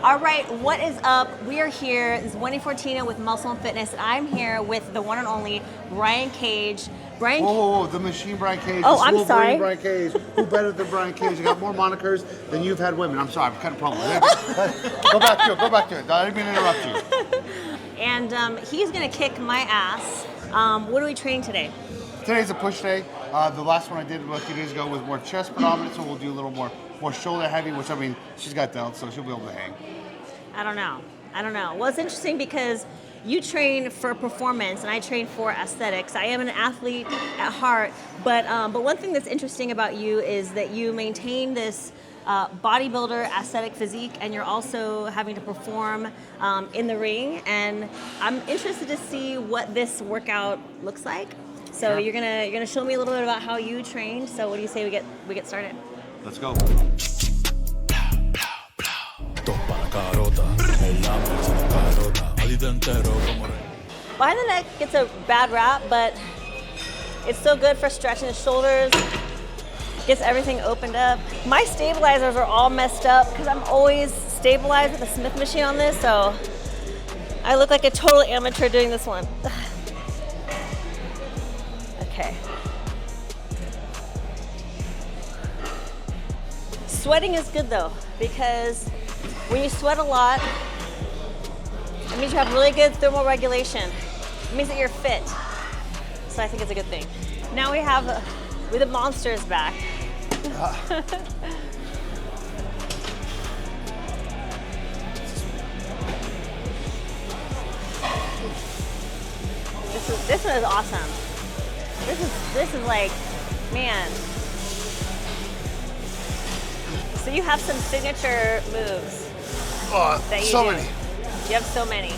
All right, what is up? We are here. This is Wendy Fortino with Muscle and Fitness, and I'm here with the one and only Brian Cage. Brian. Whoa, the machine Brian Cage. Oh, the I'm sorry. Brian Cage. Who better than Brian Cage? You got more monikers than you've had women. I'm sorry, I'm kind of problem. Go back to it. Go back to it. I didn't mean to interrupt you. And he's gonna kick my ass. What are we training today? Today's a push day. The last one I did a few days ago was more chest predominant, so we'll do a little more shoulder heavy, which I mean, she's got delts, so she'll be able to hang. I don't know. Well, it's interesting because you train for performance and I train for aesthetics. I am an athlete at heart, but one thing that's interesting about you is that you maintain this bodybuilder aesthetic physique, and you're also having to perform in the ring. And I'm interested to see what this workout looks like. So you're gonna show me a little bit about how you train. So what do you say we get started? Let's go. Behind the neck gets a bad rap, but it's so good for stretching the shoulders. Gets everything opened up. My stabilizers are all messed up because I'm always stabilized with a Smith machine on this, so I look like a total amateur doing this one. Okay. Sweating is good though, because when you sweat a lot, it means you have really good thermal regulation. It means that you're fit. So I think it's a good thing. Now we have the monsters back. This one is awesome. This is like, man. So you have some signature moves. That you So do. many. You have so many.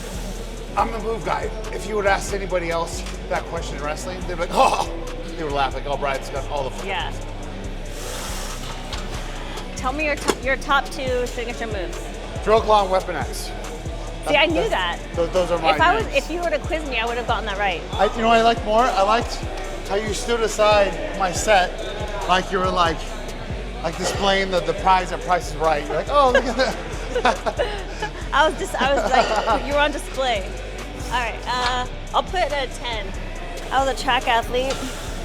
I'm the move guy. If you would ask anybody else that question in wrestling, they'd be like, oh, they would laugh like, oh, Brian's got all the fun. Yeah. Tell me your top two signature moves. Drill claw and weapon X. See, I knew that. Those are my names. If you were to quiz me, I would have gotten that right. You know what I liked more? I liked how you stood aside my set like you were like displaying the prize at Price is Right. You're like, oh, look at that. I was like, you were on display. All right, I'll put a 10. I was a track athlete.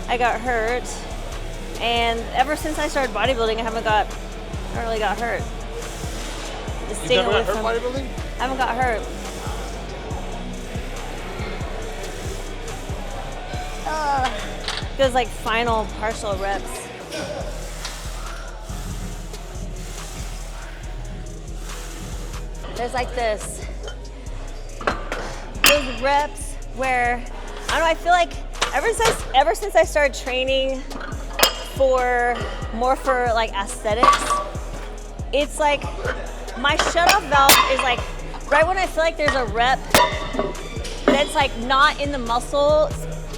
I got hurt, and ever since I started bodybuilding, I haven't really got hurt. You never got hurt bodybuilding? I haven't got hurt. Feels like final partial reps. There's like those reps where, I don't know, I feel like ever since I started training more for like aesthetics, it's like my shutoff valve is like right when I feel like there's a rep that's like not in the muscle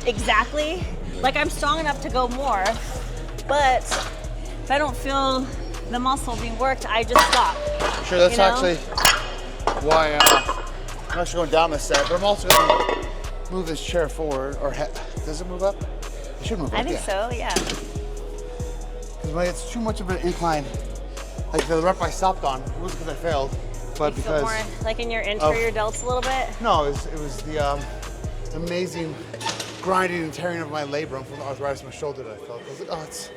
exactly, like I'm strong enough to go more, but if I don't feel the muscle being worked, I just stop. Sure, that's actually why I'm actually going down this set, but I'm also going to move this chair forward, or does it move up? It should move up, I think so, yeah. Because it's too much of an incline. Like the rep I stopped on, it wasn't because I failed, but you because... feel more like in your interior delts a little bit? No, it was the amazing grinding and tearing of my labrum from the arthritis in my shoulder that I felt. I was like, oh, that's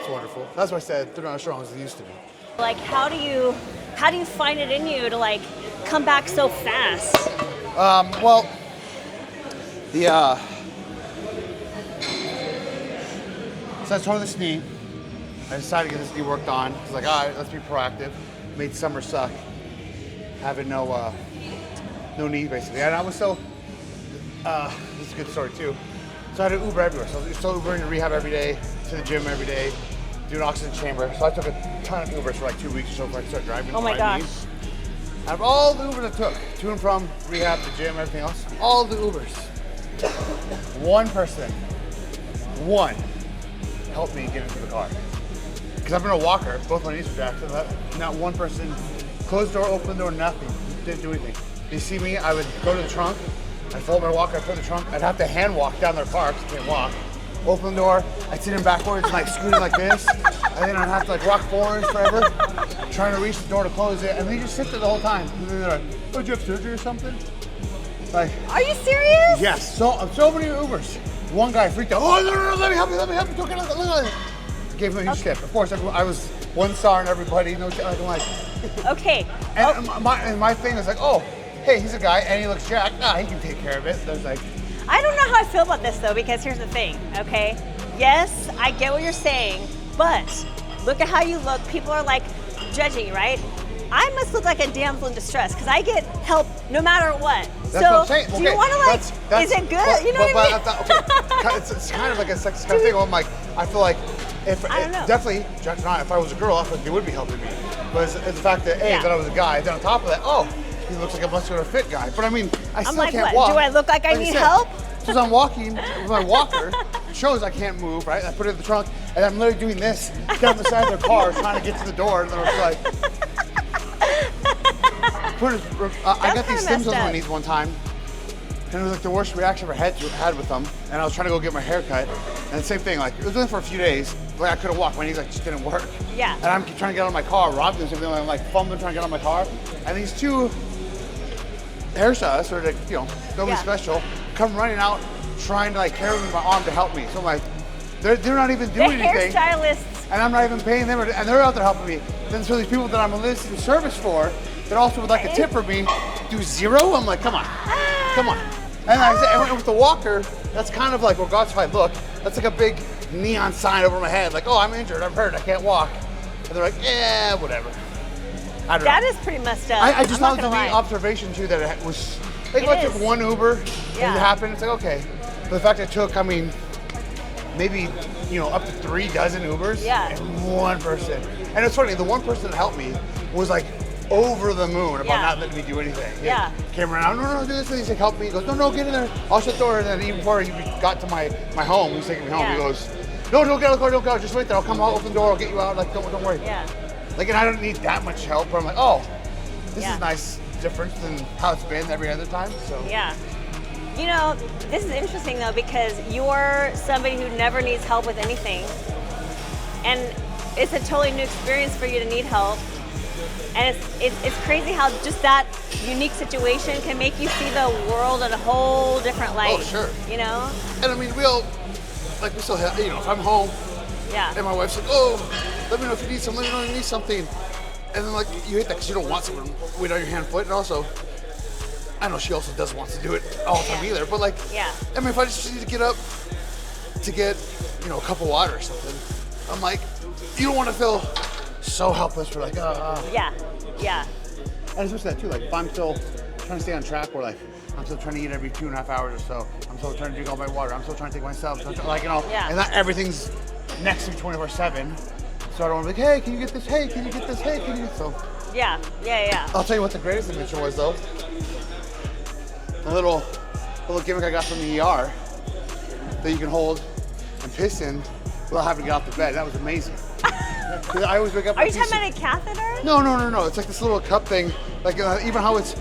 wonderful. That's why I said they're not as strong as they used to be. Like, how do you find it in you to like come back so fast? Well, so I tore this knee. I decided to get this knee worked on. I was like, all right, let's be proactive. Made summer suck, having no knee basically. And I was so, this is a good story too. So I had an Uber everywhere. So I was still Ubering to rehab every day, to the gym every day, do an oxygen chamber. So I took a ton of Ubers for like 2 weeks or so before I started driving. Oh my gosh. Out of all the Ubers I took, to and from rehab, the gym, everything else, all the Ubers, one person helped me get into the car. Because I've been a walker, both my knees were jacked, so not one person closed the door, opened the door, nothing, didn't do anything. You see me, I would go to the trunk, I'd fold my walker, I'd put in the trunk, I'd have to hand walk down their car because I can't walk. open the door, I'd sit in backwards, like scooting like this, and then I'd have to like walk forwards forever, trying to reach the door to close it, and then you just sit there the whole time. And then they're like, oh, did you have surgery or something? Like, are you serious? yes, so many Ubers. One guy freaked out, oh, no, let me help you, don't get look. Gave him a huge tip. Of course, I was 1 star and everybody, no, I'm like. Okay. And my thing is like, oh, hey, he's a guy and he looks jacked, he can take care of it. There's like, I don't know how I feel about this though, because here's the thing, okay? Yes, I get what you're saying, but look at how you look. People are like judging you, right? I must look like a damsel in distress because I get help no matter what. That's what I'm saying. Do you want to like, is it good? You know what I mean? Okay. It's kind of like a sex kind of thing. I'm like, I feel like I don't know. Definitely, if I was a girl, I feel like they would be helping me. But it's the fact that, that I was a guy, then on top of that, he looks like a muscular fit guy. But I mean, I still like, can't what? walk. Do I look like I need help? So as I'm walking with my walker, it shows I can't move, right? I put it in the trunk, and I'm literally doing this down the side of the car, trying to get to the door, and then I was like, I got these Sims on my knees one time, and it was like the worst reaction I ever had with them. And I was trying to go get my hair cut, and the same thing, like it was only for a few days, like I couldn't walk, my knees like just didn't work. Yeah. And I'm trying to get out of my car, Rob doing something, I'm like fumbling trying to get out of my car, and these two hairstylists, or like, nobody special, come running out, trying to like carry me my arm to help me. So I'm like, they're not even doing anything. The hairstylists. And I'm not even paying them, and they're out there helping me. Then so these people that I'm enlisting service for, that also would like a tip for me, do zero. I'm like, come on. And I said, with the walker, that's kind of like, regardless if I look, that's like a big neon sign over my head, like, oh, I'm injured, I'm hurt, I can't walk. And they're like, yeah, whatever. I don't know. That is pretty messed up. I just thought it was a lie. neat observation too, that it was, like, I took one Uber, and it happened, it's like, okay. But the fact that it took, I mean, maybe, up to 3 dozen Ubers, and one person. And it's funny, the one person that helped me was like over the moon about not letting me do anything. Came around, no, do this, and he's like, help me. He goes, no, get in there, I'll shut the door. And then even before he got to my home, he was taking me home, he goes, no, don't get out of the car, don't go, just wait there, I'll come out, open the door, I'll get you out, like, don't worry. Like, and I don't need that much help, but I'm like, oh, this is nice difference than how it's been every other time, so. Yeah. This is interesting though, because you're somebody who never needs help with anything. And it's a totally new experience for you to need help. And it's crazy how just that unique situation can make you see the world in a whole different light. Oh, sure. And I mean, we still have, if I'm home, and my wife's like, oh, let me know if you need something, let me know if you need something. And then, like, you hate that because you don't want someone to wait on your hand, foot, and also, I know she also doesn't want to do it all the time either, but like, I mean, if I just need to get up to get, a cup of water or something, I'm like, you don't want to feel so helpless for like, Yeah. And especially that too, like if I'm still trying to stay on track, or like I'm still trying to eat every 2.5 hours or so, I'm still trying to drink all my water, I'm still trying to take myself, and not everything's next to me 24/7. So I don't want to be like, hey, can you get this? Hey, can you get this? Hey, can you get so? Yeah. I'll tell you what the greatest invention was though. A little gimmick I got from the ER that you can hold and piss in without having to get off the bed. That was amazing. I always wake up. Are you talking about a catheter? No. It's like this little cup thing. Like even how it's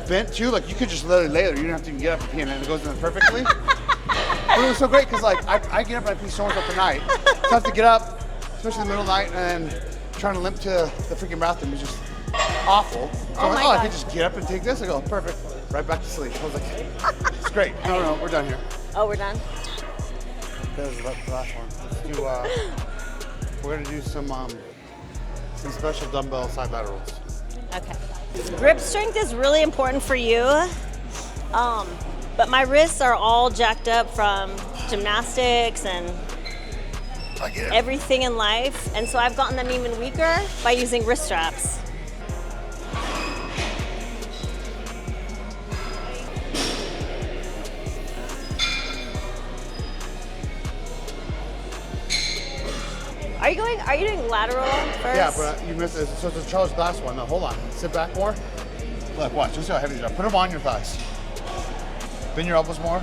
bent too. Like you could just literally lay there. You don't have to even get up and pee in it, and it goes in there perfectly. But it was so great because like I get up and I pee so much up the night. So I have to get up, especially in the middle of the night, and then trying to limp to the freaking bathroom is just awful. So I'm like, I could just get up and take this. I go, perfect. Right back to sleep. I was like, it's great. No, we're done here. Oh, we're done? That was the last one. Let's do, we're gonna do some special dumbbell side laterals. Okay. Grip strength is really important for you. But my wrists are all jacked up from gymnastics and everything in life. And so I've gotten them even weaker by using wrist straps. Are you doing lateral first? Yeah, but you missed it. So it's a Charles Glass one. Now hold on. Sit back more. Look, watch. Just see how heavy these are. Put them on your thighs. Bend your elbows more.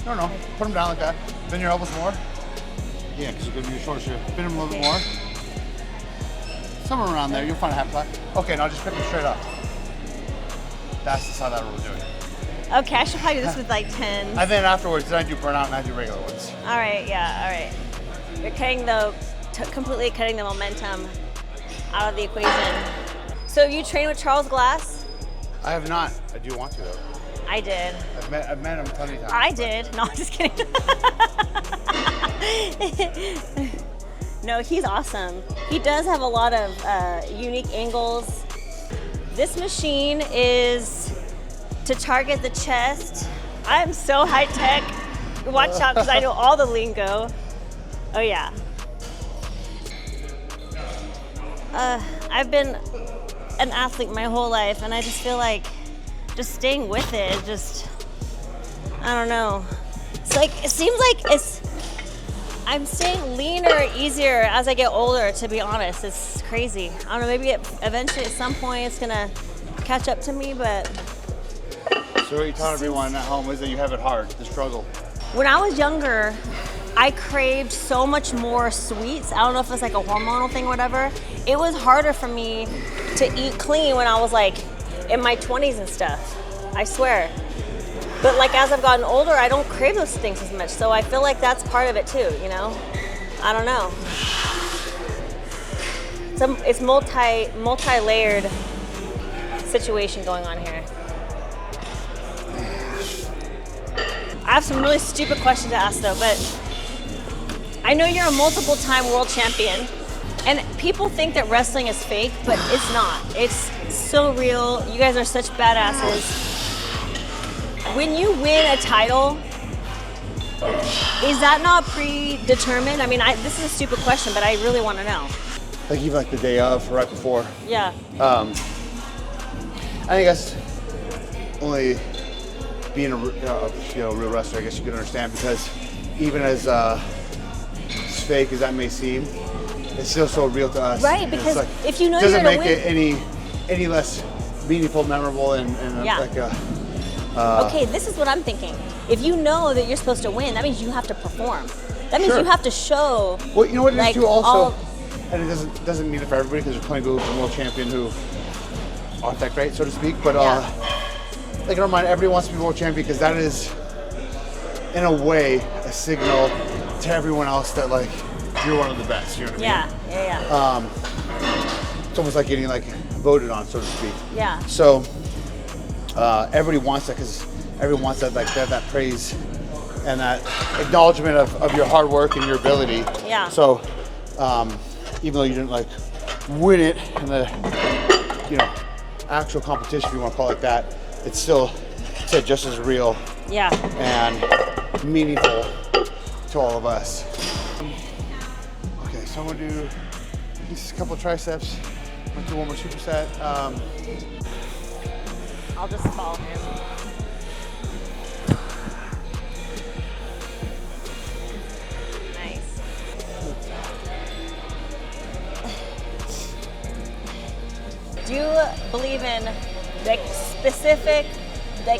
No. Put them down like that. Bend your elbows more. Yeah, because you're going to be your shoulders here. Bend them a little bit more. Somewhere around there. You'll find a half thigh. Okay, now just pick them straight up. That's the side lateral we're doing. Okay, I should probably do this with like 10. And then afterwards, then I do burnout and I do regular ones. All right, yeah, all right. You're completely cutting the momentum out of the equation. So you train with Charles Glass? I have not. I do want to though. I did. I've met him plenty of times. I did. No, I'm just kidding. No, he's awesome. He does have a lot of unique angles. This machine is to target the chest. I am so high tech. Watch out, because I know all the lingo. Oh yeah. I've been an athlete my whole life, and I just feel like just staying with it, I don't know. It's like, it seems like I'm staying leaner, easier as I get older, to be honest. It's crazy. I don't know, maybe eventually at some point it's gonna catch up to me, but. So what you tell everyone at home is that you have it hard, the struggle. When I was younger, I craved so much more sweets. I don't know if it's like a hormonal thing or whatever. It was harder for me to eat clean when I was like in my 20s and stuff, I swear. But like as I've gotten older, I don't crave those things as much. So I feel like that's part of it too, you know? I don't know. It's multi-layered situation going on here. I have some really stupid questions to ask though, but I know you're a multiple-time world champion, and people think that wrestling is fake, but it's not. It's so real. You guys are such badasses. When you win a title, is that not predetermined? I mean, this is a stupid question, but I really want to know. Like even like the day of, or right before. Yeah. I think that's only being a real wrestler, I guess you can understand, because even as fake as that may seem, it's still so real to us. Right, because like, if you know you're doesn't gonna make win, it any less meaningful, memorable, and yeah. like a. Okay, this is what I'm thinking. If you know that you're supposed to win, that means you have to perform. That means Sure. you have to show. Well, you know what it like, is too. Also, and it doesn't mean it for everybody, because there's plenty of people world champion who aren't that great, so to speak. But like in our mind, everybody wants to be world champion, because that is, in a way, a signal to everyone else that like you're one of the best. You know what I mean? Yeah. It's almost like getting like voted on, so to speak. Yeah. So everybody wants that, because everyone wants that, like that praise and that acknowledgement of your hard work and your ability. Yeah. So even though you didn't like win it in the actual competition, if you want to call it like that, it's still just as real. Yeah. And meaningful to all of us. Okay, so I'm gonna do just a couple of triceps. I'm gonna do one more superset. I'll just follow him. Nice. Do you believe in like specific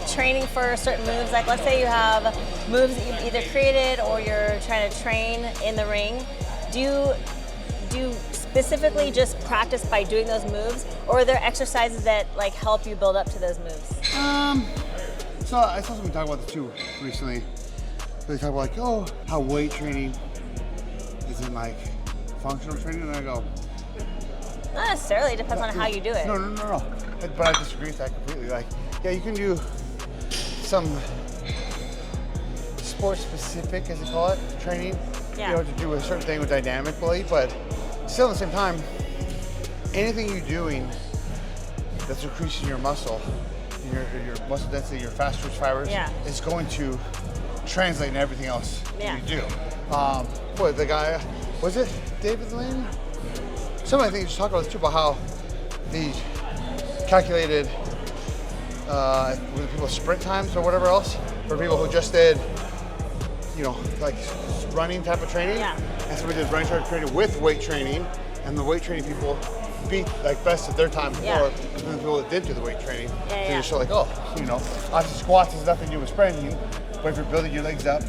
training for certain moves? Like let's say you have moves that you've either created or you're trying to train in the ring. Do you specifically just practice by doing those moves, or are there exercises that like help you build up to those moves? So I saw somebody talk about this too recently. They talk about like, how weight training isn't like functional training, and I go, Not necessarily. It depends on how you do it. No. But I disagree with that completely. Like, yeah, you can do some sport-specific, as they call it, training. Yeah. To do a certain thing with dynamically, but still at the same time, anything you're doing that's increasing your muscle, your muscle density, your fast twitch fibers, is going to translate in everything else that you do. The guy, was it David Lane? Somebody I think you just talked about this too, about how the calculated with people's sprint times or whatever else, for people who just did, like running type of training. Yeah. And so we did running type of training with weight training, and the weight training people beat like best at their time before than the people that did do the weight training. So you show like, obviously squats has nothing to do with sprinting, but if you're building your legs up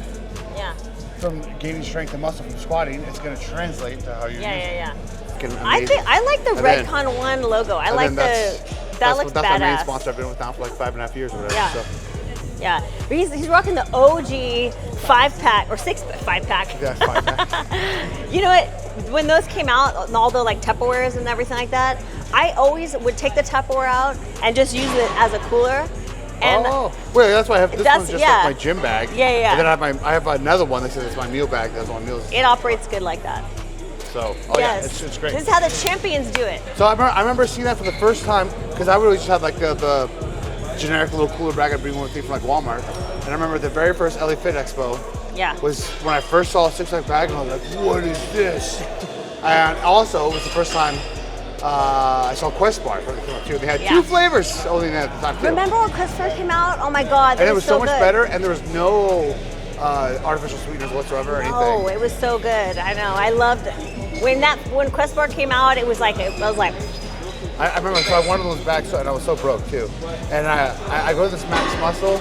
from gaining strength and muscle from squatting, it's going to translate to how you're I like the Redcon 1 logo. I like that looks badass. That's our main sponsor. I've been with now for like 5.5 years or whatever. Yeah. So. Yeah, but he's rocking the OG 5-pack or 5-pack. Yeah, 5-pack. You know what? When those came out, and all the like Tupperwares and everything like that, I always would take the Tupperware out and just use it as a cooler. And wait, that's why I have this one's just yeah. like my gym bag. Yeah. And then I have another one that says it's my meal bag. That's my meals. It operates good like that. So, yes. yeah, it's great. This is how the champions do it. So I remember seeing that for the first time because I really just had like the generic little cooler bag I'd bring with me from like Walmart. And I remember the very first LA Fit Expo was when I first saw a 6-pack bag and I was like, what is this? And also, it was the first time I saw Quest Bar when it came out too. They had 2 flavors only at the time too. Remember when Quest first came out? Oh my God, and it was so much good. better, and there was no artificial sweeteners whatsoever or anything. Oh, it was so good. I know. I loved it. When Quest Bar came out, it was like I was like. I remember so I wanted those bags, and I was so broke too. And I go to this Max Muscle.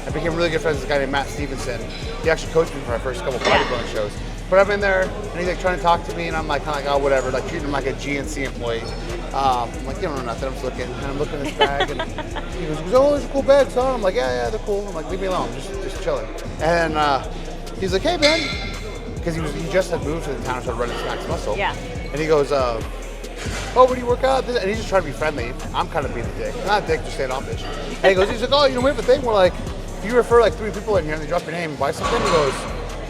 I became really good friends with this guy named Matt Stevenson. He actually coached me for my first couple bodybuilding shows. But I'm in there, and he's like trying to talk to me, and I'm like kind of like, oh, whatever, like treating him like a GNC employee. I'm like, you don't know nothing. I'm just looking, and I'm looking at this bag, and he goes, oh, there's a cool bag, son. I'm like, yeah, they're cool. I'm like, leave me alone, just chilling. And he's like, hey, man, because he just had moved to the town and started running this Max Muscle. Yeah. And he goes, oh, where do you work out? And he's just trying to be friendly. I'm kind of being a dick. Not a dick, just standoffish. And he's like, oh, you know, we have a thing where like, if you refer like 3 people in here and they drop your name and buy something, he goes,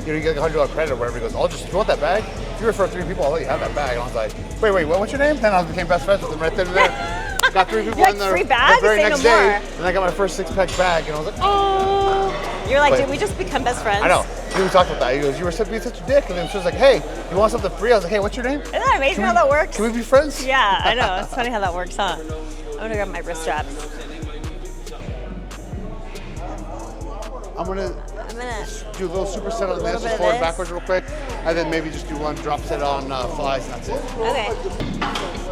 you know, you get like $100 credit or whatever. He goes, if you want that bag, if you refer 3 people, I'll let you have that bag. And I was like, wait, what's your name? Then I became best friends with him right then and there. Got 3 people You're in there free bag? the very Say next no day, more. and I got my first 6-pack bag, and I was like, oh. You're like, did we just become best friends? I know. We talked about that. He goes, you were being such a dick. And then she was like, hey, you want something free? I was like, hey, what's your name? Isn't that amazing how that works? Can we be friends? Yeah, I know. It's funny how that works, huh? I'm gonna grab my wrist straps. I'm gonna do a little superset on this, just forward and backwards real quick, and then maybe just do one drop set on flies, and that's it. Okay.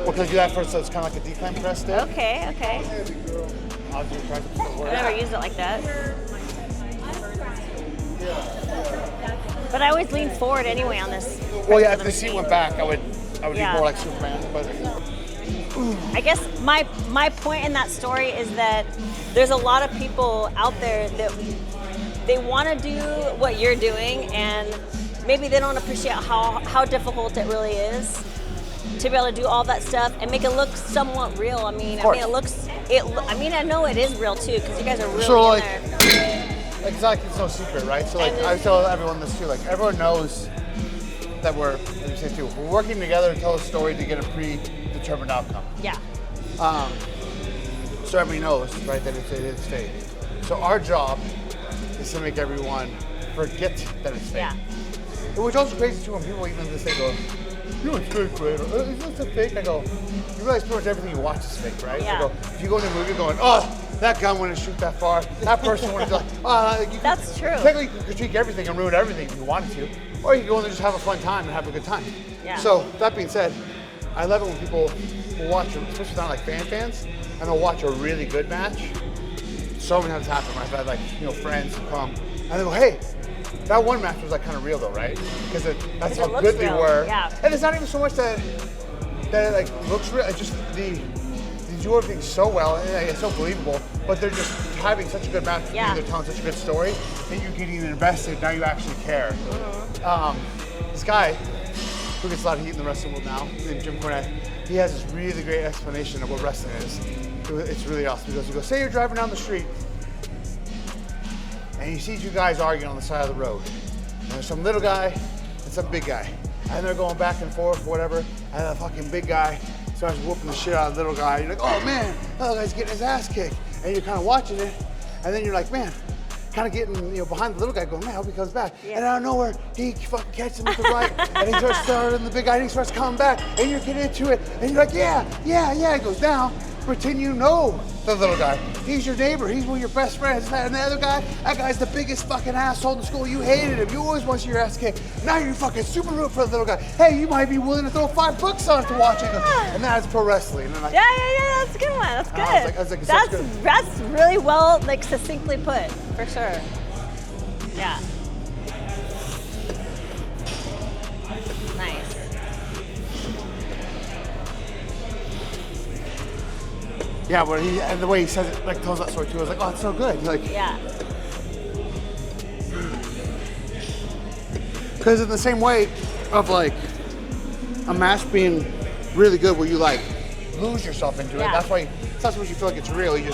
Well, can I do that first so it's kind of like a decline press there? Okay. I'll do I've never used it like that. But I always lean forward anyway on this. Well, yeah, if the seat went back, I would be more like Superman, but. I guess my point in that story is that there's a lot of people out there that they want to do what you're doing, and maybe they don't appreciate how difficult it really is to be able to do all that stuff and make it look somewhat real. I mean, I know it is real too because you guys are really in there. Exactly, it's no secret, right? So like I tell everyone this too. Like everyone knows that we're working together to tell a story to get a predetermined outcome. Yeah. So everybody knows, right, that it is fake. So our job is to make everyone forget that it's fake. Yeah. Which also crazy too when people even this thing go, you know it's fake, right? Is this fake? I go, you realize pretty much everything you watch is fake, right? Yeah. So if you go into a movie going, oh, that gun wouldn't shoot that far, that person wouldn't do That's true. Technically, you can critique everything and ruin everything if you wanted to, or you can go in there and just have a fun time and have a good time. Yeah. So that being said, I love it when people will watch, especially if they're not like fans, and they'll watch a really good match. So many times happen, right? I've had like, friends who come and they go, hey, that one match was like kind of real though, right? Because that's how good they were. Yeah. And it's not even so much that it like looks real, it's just they do everything so well and it's so believable, but they're just having such a good match, they're telling such a good story that you're getting invested, now you actually care. Mm-hmm. This guy who gets a lot of heat in the wrestling world now, named Jim Cornette, he has this really great explanation of what wrestling is. It's really awesome. He goes, say you're driving down the street and you see 2 guys arguing on the side of the road. And there's some little guy and some big guy. And they're going back and forth or whatever, and the fucking big guy starts whooping the shit out of the little guy. You're like, oh man, that little guy's getting his ass kicked. And you're kind of watching it, and then you're like, man, kind of getting behind the little guy going, man, I hope he comes back. Yeah. And out of nowhere, he fucking catches him with the right, and he starts starting the big guy, and he starts coming back, and you're getting into it, and you're like, yeah. He goes down. Pretend you know the little guy. He's your neighbor. He's one of your best friends. And the other guy, that guy's the biggest fucking asshole in school. You hated him. You always wanted your ass kicked. Now you're fucking super root for the little guy. Hey, you might be willing to throw $5 on to watch it. And that's pro wrestling. And yeah. That's a good one. That's good. I was like, that's really well, succinctly put, for sure. Yeah. Nice. Yeah, but and the way he says it, like tells that story too, I was like, oh, it's so good. Like, Yeah. because in the same way of like a match being really good, where you like lose yourself into it. Yeah. That's why it's not so much you feel like it's real. You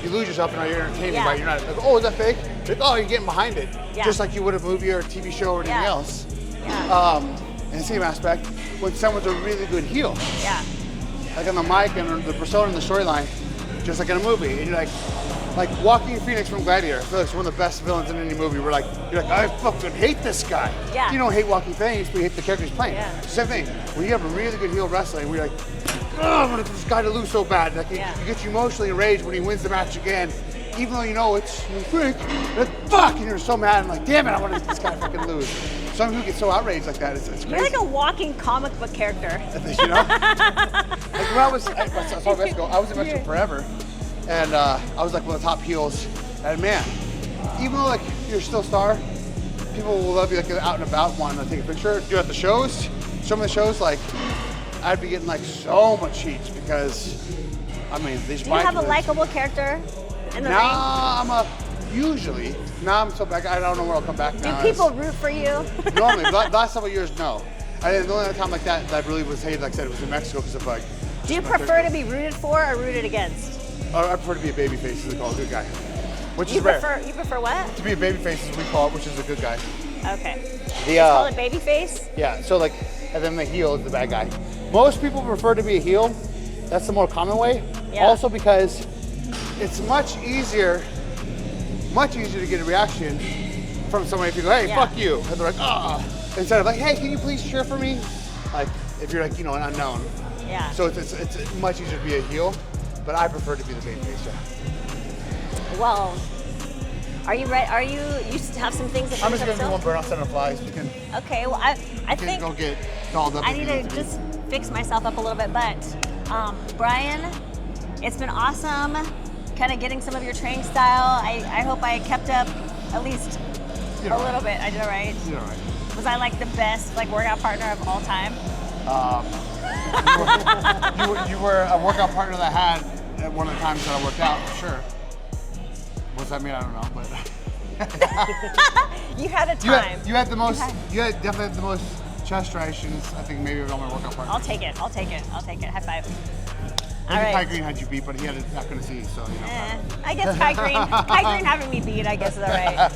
lose yourself and you're entertaining Yeah. by it. You're not like, oh, is that fake? Like, oh, you're getting behind it, Yeah. just like you would a movie or a TV show or anything Yeah. else. Yeah. In the same aspect, when someone's a really good heel, Yeah. like on the mic and the persona and the storyline, just like in a movie, and you're like Joaquin Phoenix from Gladiator. I feel like it's one of the best villains in any movie. You're like, I fucking hate this guy. Yeah. You don't hate Joaquin Phoenix, but you hate the character he's playing. Yeah. Same thing. When you have a really good heel wrestling, we're like, oh, I want this guy to lose so bad. Like, Yeah. it gets you emotionally enraged when he wins the match again, even though you know it's you think, like, fuck, and you're so mad and like, damn it, I want this guy to fucking lose. Some people get so outraged like that. It's crazy. You're like a walking comic book character. You know? Like when I was in Mexico, I was in Mexico forever, and I was like one of the top heels. And man, even though like you're still a star, people will love you like out and about, wanting to take a picture. Do at the shows, some of the shows, like I'd be getting like so much heat because, I mean, these. Do you have a likable character in the ring? Usually. Now I'm so back. I don't know where I'll come back now. Do people root for you? Normally, the last several years, no. The only other time like that I really was hated, like I said, it was in Mexico because of like. Do you prefer to be rooted for or rooted against? I prefer to be a babyface, as they call a good guy, which You is rare. prefer what? To be a babyface, as we call it, which is a good guy. Okay. The Call it babyface? yeah. So like, and then the heel is the bad guy. Most people prefer to be a heel. That's the more common way. Yeah. Also because it's much easier to get a reaction from somebody if you go, hey, Yeah. fuck you, and they're like, ah, instead of like, hey, can you please cheer for me? Like, if you're like, an unknown. Yeah. So it's much easier to be a heel, but I prefer to be the babyface. Yeah. Well, are you ready? You have some things that I'm finish just up gonna do one still? burnout set of flies. You can, Okay, well, I you can think go get dolled up. I if need you to be. just fix myself up a little bit, but Brian, it's been awesome kind of getting some of your training style. I hope I kept up at least You a know, little bit. I did all right. You're all right. Was I like the best workout partner of all time? You were a workout partner that I had at one of the times that I worked out, for sure. What's that mean? I don't know, but You had a time. you had the most. You had definitely the most chest striations. I think maybe of all my workout partners. I'll take it. High five. All Maybe right. Kai Green had you beat, but he had it not going to see, so you know. I guess Kai Green having me beat, I guess is all right.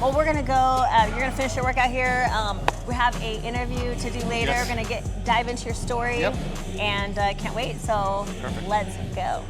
Well, we're gonna go. You're gonna finish your workout here. We have a interview to do later. Yes. We're gonna dive into your story, Yep. and can't wait. So Perfect. let's go.